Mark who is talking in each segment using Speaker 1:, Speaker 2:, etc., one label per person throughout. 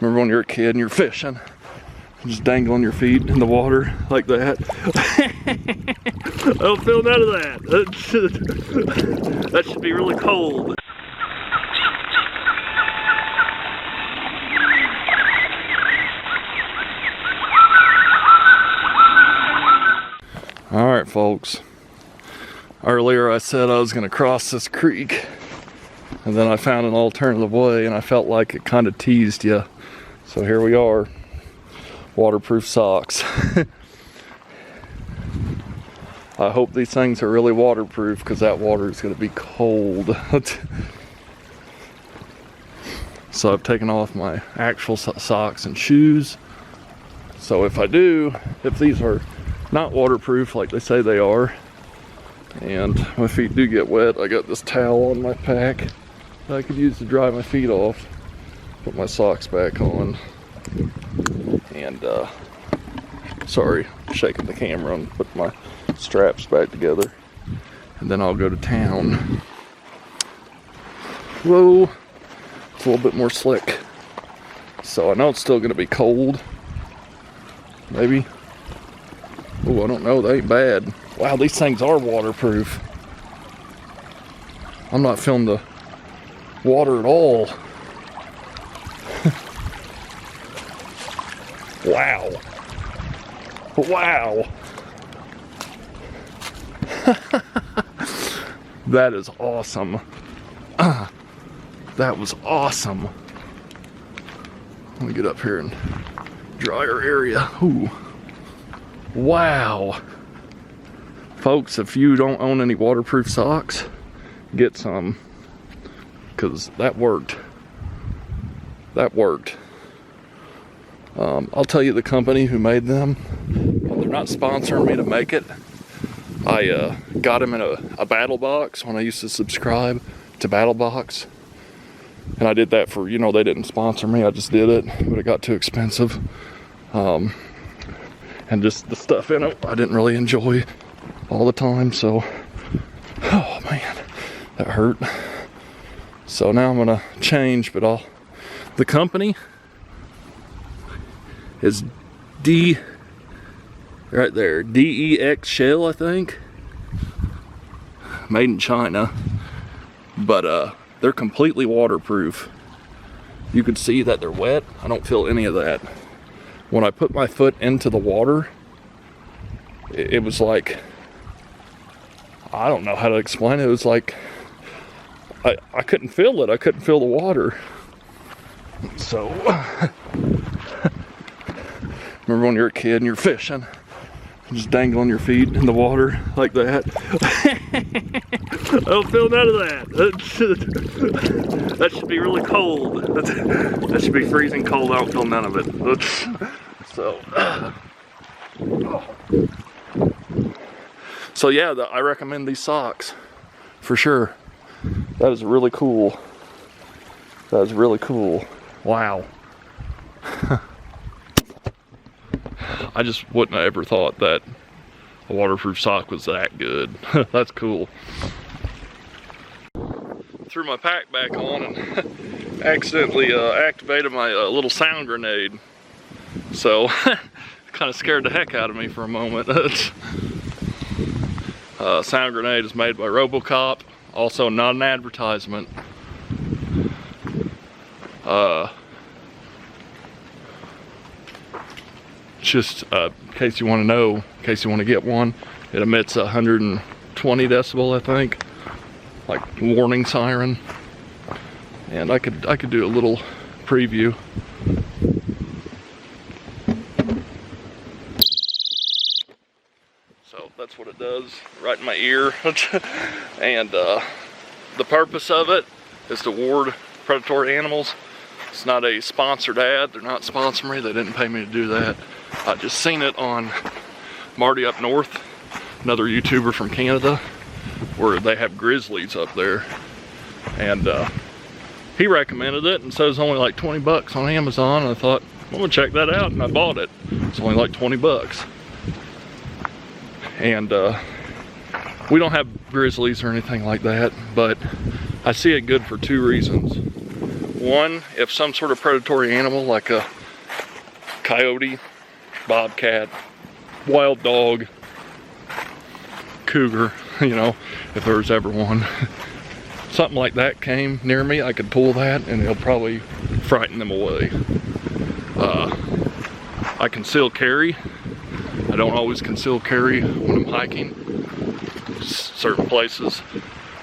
Speaker 1: Remember when you were a kid and you're fishing, just dangling your feet in the water like that? I don't feel none of that. That should be really cold. All right, folks. Earlier I said I was gonna cross this creek, and then I found an alternative way, and I felt like it kind of teased you. So here we are, waterproof socks. I hope these things are really waterproof, because that water is gonna be cold. So I've taken off my actual socks and shoes. So if these are not waterproof like they say they are, and my feet do get wet, I got this towel on my pack that I could use to dry my feet off. Put my socks back on, and sorry, shaking the camera, and put my straps back together, and then I'll go to town. Whoa, it's a little bit more slick, so I know it's still gonna be cold, maybe. Oh, I don't know, they ain't bad. Wow, these things are waterproof. I'm not feeling the water at all. Wow. Wow. That is awesome. That was awesome. Let me get up here and drier area. Ooh. Wow. Folks, if you don't own any waterproof socks, get some, because that worked. That worked. I'll tell you the company who made them. Well, they're not sponsoring me to make it. I got them in a battle box when I used to subscribe to Battle Box. And I did that for, you know, they didn't sponsor me, I just did it, but it got too expensive. And just the stuff in it, I didn't really enjoy all the time, so, oh man, that hurt. So now I'm gonna change, but the company is right there, DEX Shell, I think. Made in China, but they're completely waterproof. You can see that they're wet. I don't feel any of that. When I put my foot into the water, it was like, I don't know how to explain it. It was like, I couldn't feel it. I couldn't feel the water. So, remember when you were a kid and you're fishing, just dangling your feet in the water like that? I don't feel none of that. That should be really cold. That should be freezing cold. I don't feel none of it. So yeah, I recommend these socks for sure. That is really cool. That is really cool. Wow. I just wouldn't have ever thought that a waterproof sock was that good. That's cool. Threw my pack back on and accidentally activated my little sound grenade. So, kind of scared the heck out of me for a moment. Sound grenade is made by RoboCop, also not an advertisement. Just in case you want to know, in case you want to get one, it emits 120 decibel, I think, like warning siren. And I could do a little preview. So that's what it does, right in my ear. And the purpose of it is to ward predatory animals. It's not a sponsored ad. They're not sponsoring me. They didn't pay me to do that. I just seen it on Marty Up North, another YouTuber from Canada, where they have grizzlies up there. And he recommended it and said it's only like 20 bucks on Amazon. And I thought, I'm gonna check that out, and I bought it. It's only like 20 bucks. And we don't have grizzlies or anything like that, but I see it good for two reasons. One, if some sort of predatory animal like a coyote, bobcat, wild dog, cougar, you know, if there was ever one, something like that came near me, I could pull that and it'll probably frighten them away. I conceal carry. I don't always conceal carry when I'm hiking. Certain places,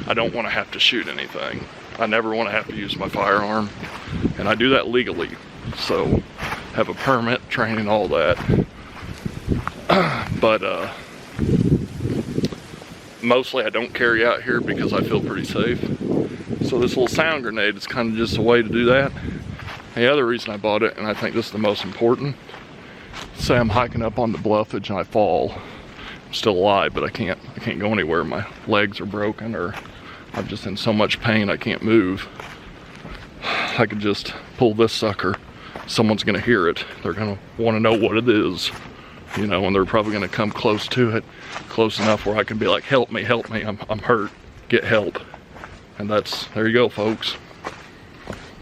Speaker 1: I don't want to have to shoot anything. I never want to have to use my firearm, and I do that legally. So, have a permit, training, all that. But mostly I don't carry out here because I feel pretty safe. So this little sound grenade is kind of just a way to do that. The other reason I bought it, and I think this is the most important, say I'm hiking up on the bluffage and I fall. I'm still alive, but I can't go anywhere. My legs are broken, or I'm just in so much pain I can't move. I could just pull this sucker. Someone's gonna hear it. They're gonna wanna know what it is, you know, and they're probably gonna come close to it, close enough where I can be like, help me, I'm hurt, get help. And there you go, folks.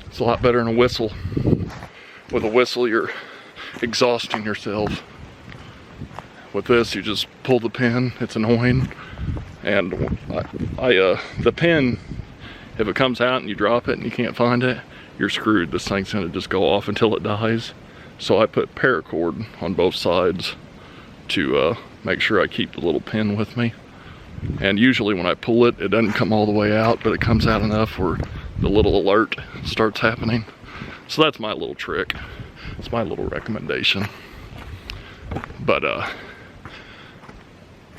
Speaker 1: It's a lot better than a whistle. With a whistle, you're exhausting yourself. With this, you just pull the pin. It's annoying. And the pin, if it comes out and you drop it and you can't find it, you're screwed. This thing's gonna just go off until it dies. So I put paracord on both sides to make sure I keep the little pin with me. And usually when I pull it, it doesn't come all the way out, but it comes out enough where the little alert starts happening. So that's my little trick. It's my little recommendation. But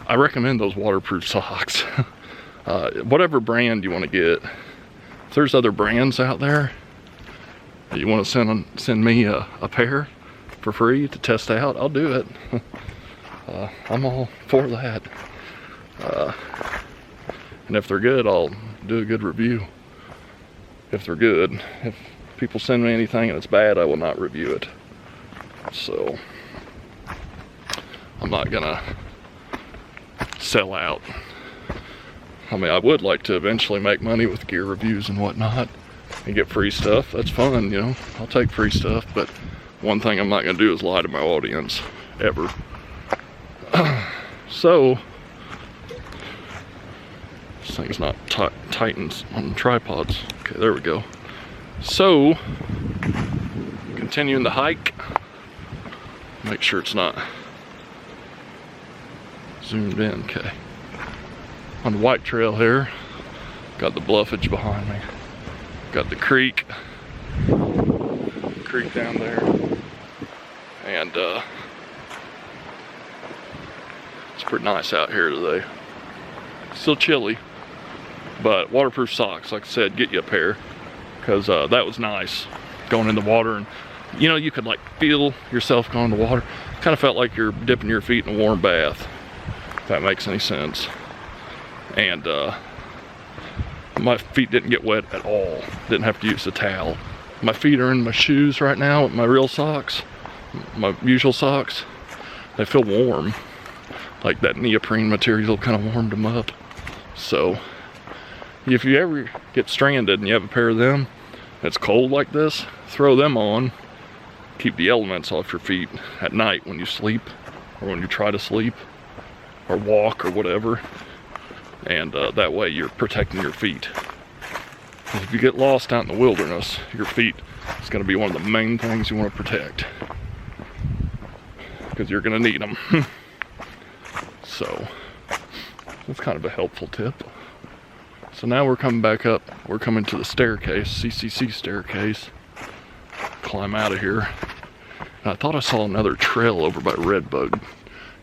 Speaker 1: I recommend those waterproof socks. Whatever brand you want to get. If there's other brands out there that you want to send me a pair for free to test out, I'll do it. I'm all for that. And if they're good, I'll do a good review. If they're good. If people send me anything and it's bad, I will not review it. So I'm not gonna sell out. I mean, I would like to eventually make money with gear reviews and whatnot and get free stuff. That's fun, you know. I'll take free stuff, but one thing I'm not gonna do is lie to my audience, ever. So, this thing's not tightened on tripods. Okay, there we go. So, continuing the hike. Make sure it's not zoomed in, okay. On the white trail here, got the bluffage behind me. Got the creek down there. And it's pretty nice out here today. Still chilly, but waterproof socks, like I said, get you a pair. Because that was nice, going in the water, and you know, you could like feel yourself going in the water. Kind of felt like you're dipping your feet in a warm bath, if that makes any sense. And my feet didn't get wet at all. Didn't have to use a towel. My feet are in my shoes right now, my real socks, my usual socks. They feel warm, like that neoprene material kind of warmed them up. So if you ever get stranded and you have a pair of them, it's cold like this, throw them on. Keep the elements off your feet at night when you sleep, or when you try to sleep, or walk, or whatever. And that way you're protecting your feet. If you get lost out in the wilderness, your feet is going to be one of the main things you want to protect, because you're going to need them. So that's kind of a helpful tip. So now we're coming back up. We're coming to the staircase, CCC staircase. Climb out of here. And I thought I saw another trail over by Redbug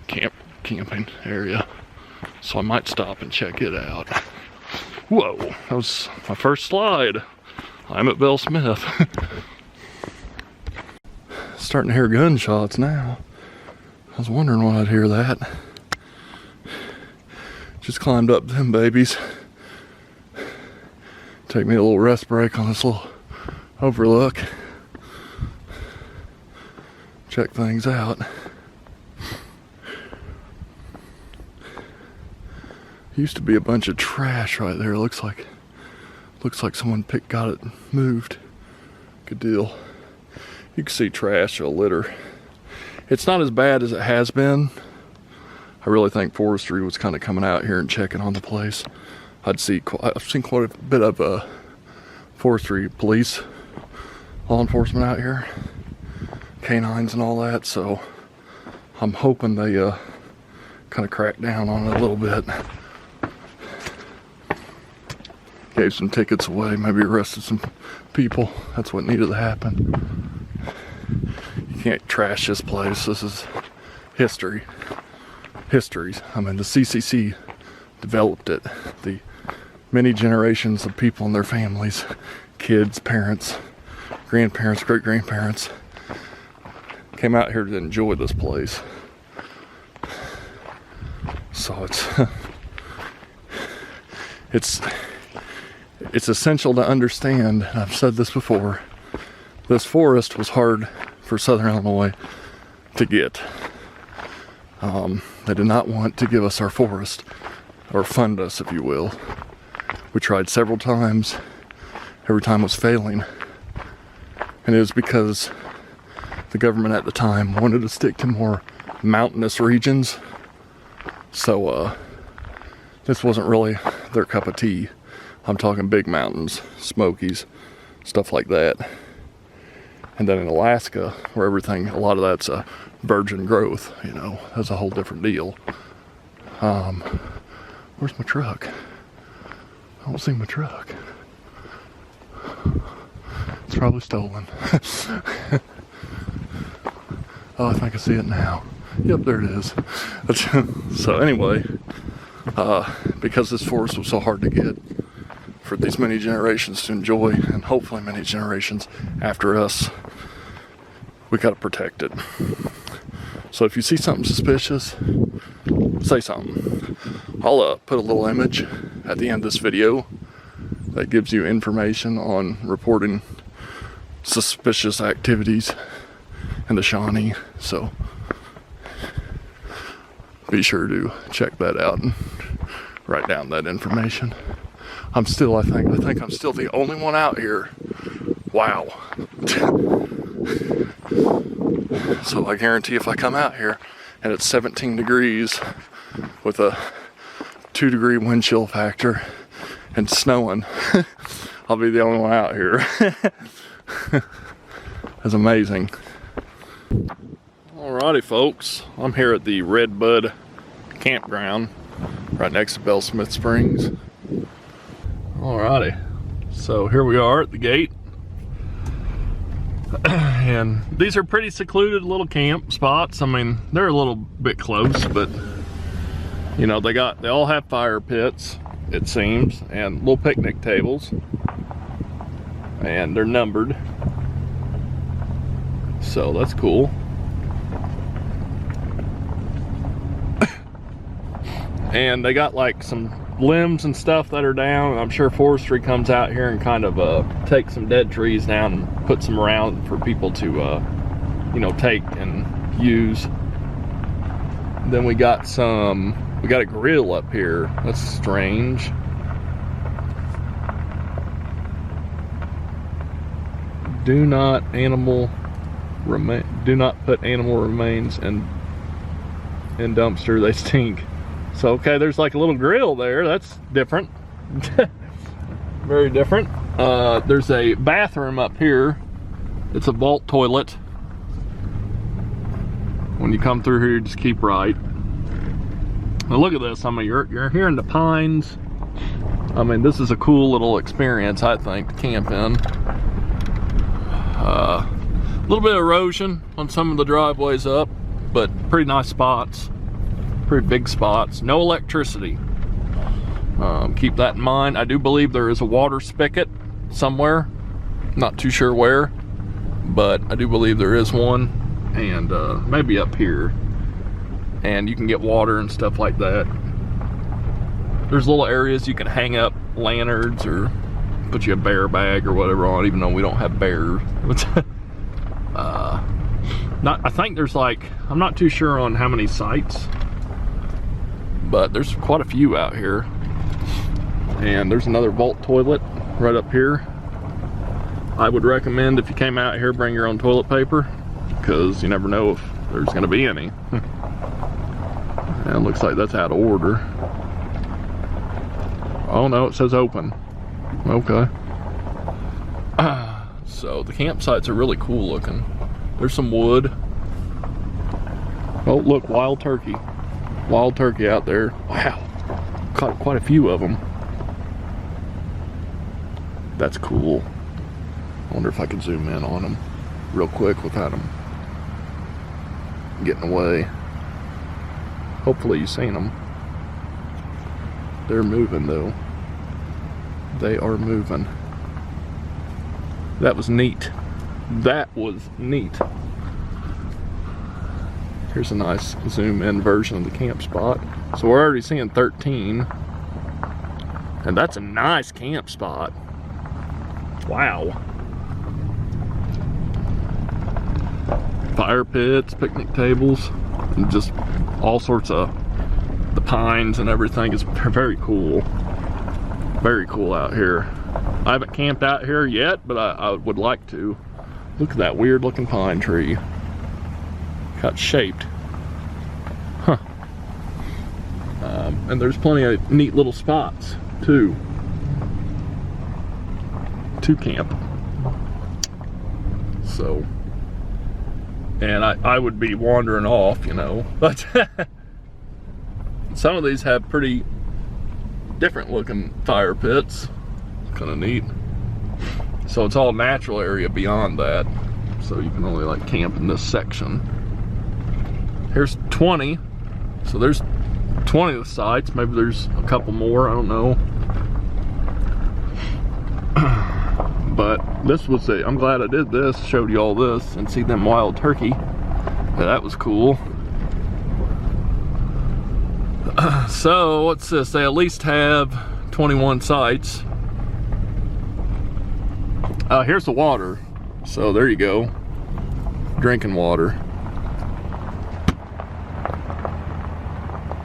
Speaker 1: camping area. So I might stop and check it out. Whoa, that was my first slide. I'm at Bill Smith. Starting to hear gunshots now. I was wondering why I'd hear that. Just climbed up them babies. Take me a little rest break on this little overlook. Check things out. Used to be a bunch of trash right there. Looks like someone got it moved. Good deal. You can see trash or litter. It's not as bad as it has been. I really think forestry was kind of coming out here and checking on the place. I've seen quite a bit of forestry police, law enforcement out here, canines and all that, so I'm hoping they kind of crack down on it a little bit. Gave some tickets away, maybe arrested some people. That's what needed to happen. You can't trash this place. This is history. Histories. I mean, the CCC developed it. The many generations of people and their families, kids, parents, grandparents, great-grandparents, came out here to enjoy this place. So it's essential to understand, and I've said this before, this forest was hard for Southern Illinois to get. They did not want to give us our forest, or fund us, if you will. We tried several times. Every time was failing. And it was because the government at the time wanted to stick to more mountainous regions. So this wasn't really their cup of tea. I'm talking big mountains, Smokies, stuff like that. And then in Alaska, where everything, a lot of that's a virgin growth, you know, that's a whole different deal. Where's my truck? I don't see my truck. It's probably stolen. Oh, I think I see it now. Yep, there it is. So anyway, because this forest was so hard to get for these many generations to enjoy, and hopefully many generations after us, we gotta protect it. So if you see something suspicious, say something. I'll put a little image at the end of this video that gives you information on reporting suspicious activities in the Shawnee. So be sure to check that out and write down that information. I think I'm still the only one out here. Wow. So I guarantee if I come out here and it's 17 degrees with a 2-degree wind chill factor and snowing, I'll be the only one out here. That's amazing. Alrighty folks, I'm here at the Redbud campground right next to Bell Smith Springs. Alrighty, so here we are at the gate. And these are pretty secluded little camp spots. I mean, they're a little bit close, but you know, they all have fire pits, it seems, and little picnic tables, and they're numbered, so that's cool. And they got like some limbs and stuff that are down, and I'm sure forestry comes out here and kind of takes some dead trees down and puts them around for people to you know, take and use. Then we got a grill up here. That's strange. Do not put animal remains in dumpster, they stink. So okay, there's like a little grill there. That's different. Very different. There's a bathroom up here. It's a vault toilet. When you come through here, you just keep right. Now look at this. I mean, you're here in the pines. I mean, this is a cool little experience, I think, to camp in. A little bit of erosion on some of the driveways up, but pretty nice spots. Pretty big spots. No electricity. Keep that in mind. I do believe there is a water spigot somewhere. Not too sure where, but I do believe there is one, and maybe up here. And you can get water and stuff like that. There's little areas you can hang up lanterns or put you a bear bag or whatever on, even though we don't have bears. I think there's like, I'm not too sure on how many sites, but there's quite a few out here. And there's another vault toilet right up here.
Speaker 2: I would recommend if you came out here, bring your own toilet paper, because you never know if there's going to be any. And it looks like that's out of order. Oh no, it says open. Okay. So the campsites are really cool looking. There's some wood. Oh look, wild turkey. Wild turkey out there. Wow. Caught quite a few of them. That's cool. I wonder if I can zoom in on them real quick without them getting away. Hopefully you've seen them. They're moving though. They are moving. That was neat. That was neat. Here's a nice zoom in version of the camp spot. So we're already seeing 13. And that's a nice camp spot. Wow. Fire pits, picnic tables, and just all sorts of the pines and everything is very cool. Very cool out here. I haven't camped out here yet, but I would like to. Look at that weird looking pine tree. Got shaped. Huh. And there's plenty of neat little spots too to camp. So, and I would be wandering off, you know, but some of these have pretty different looking fire pits. Kind of neat. So it's all natural area beyond that, so you can only like camp in this section. Here's 20, so there's 20 of the sites. Maybe there's a couple more, I don't know. But this was it. I'm glad I did this, showed you all this, and see them wild turkey. Yeah, that was cool. So what's this? They at least have 21 sites. Here's the water. So there you go. Drinking water.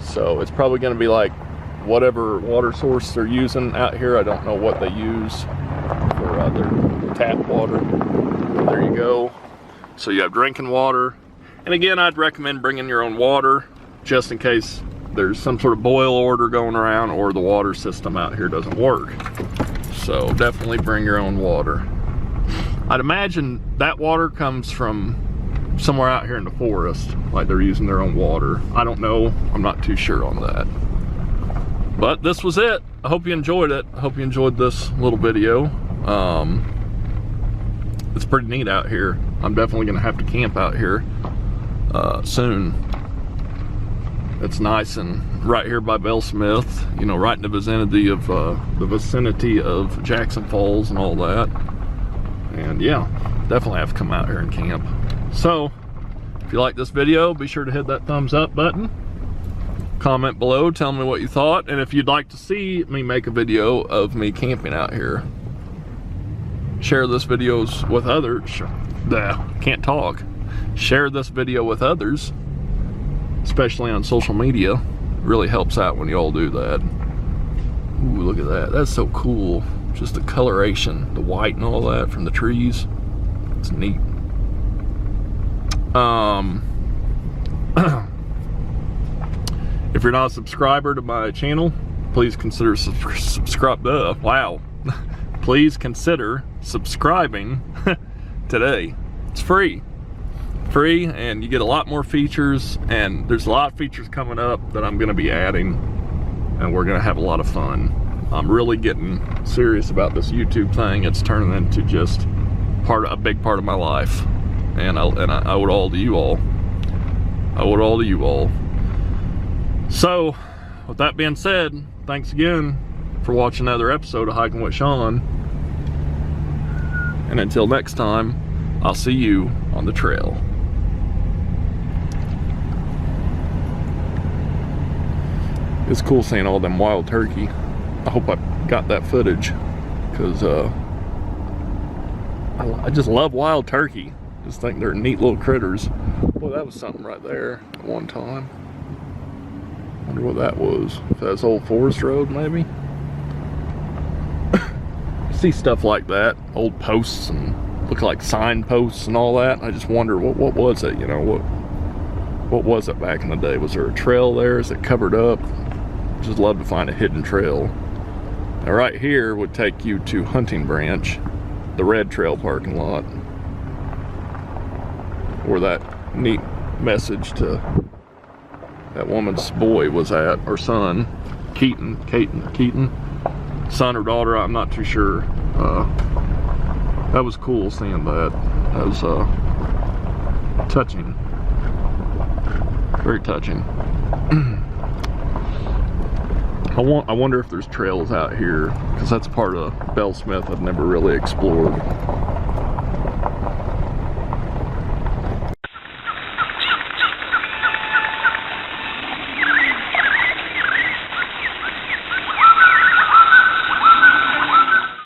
Speaker 2: So it's probably going to be like whatever water source they're using out here. I don't know what they use for their tap water. There you go. So you have drinking water. And again, I'd recommend bringing your own water just in case there's some sort of boil order going around or the water system out here doesn't work. So definitely bring your own water. I'd imagine that water comes from somewhere out here in the forest, like they're using their own water. I don't know, I'm not too sure on that. But this was it. I hope you enjoyed it. I hope you enjoyed this little video. It's pretty neat out here. I'm definitely gonna have to camp out here soon. It's nice and right here by Bell Smith, you know, right in the vicinity of Jackson Falls and all that. And yeah, definitely have to come out here and camp. So, if you like this video, be sure to hit that thumbs up button. Comment below, tell me what you thought. And if you'd like to see me make a video of me camping out here, share this videos with others. Can't talk. Share this video with others, especially on social media. It really helps out when you all do that. Ooh, look at that. That's so cool. Just the coloration, the white and all that from the trees. It's neat. If you're not a subscriber to my channel, please consider please consider subscribing today. It's free. Free, and you get a lot more features, and there's a lot of features coming up that I'm going to be adding, and we're going to have a lot of fun. I'm really getting serious about this YouTube thing. It's turning into just a big part of my life, and I owe it all to you all. I owe it all to you all. So, with that being said, thanks again for watching another episode of Hiking with Shawn. And until next time, I'll see you on the trail. It's cool seeing all them wild turkey. I hope I got that footage, because I just love wild turkey. Just think they're neat little critters. Boy, that was something right there at one time. Wonder what that was. If that's Old Forest Road, maybe? see stuff like that, old posts and look like signposts and all that. I just wonder what was it, you know, what was it back in the day? Was there a trail there? Is it covered up? Just love to find a hidden trail. Now right here would take you to Hunting Branch, the Red Trail parking lot, where that neat message to that woman's boy was at, or son, Keaton, son or daughter, I'm not too sure. That was cool seeing that. That was touching, very touching. I wonder if there's trails out here, because that's part of Bell Smith I've never really explored.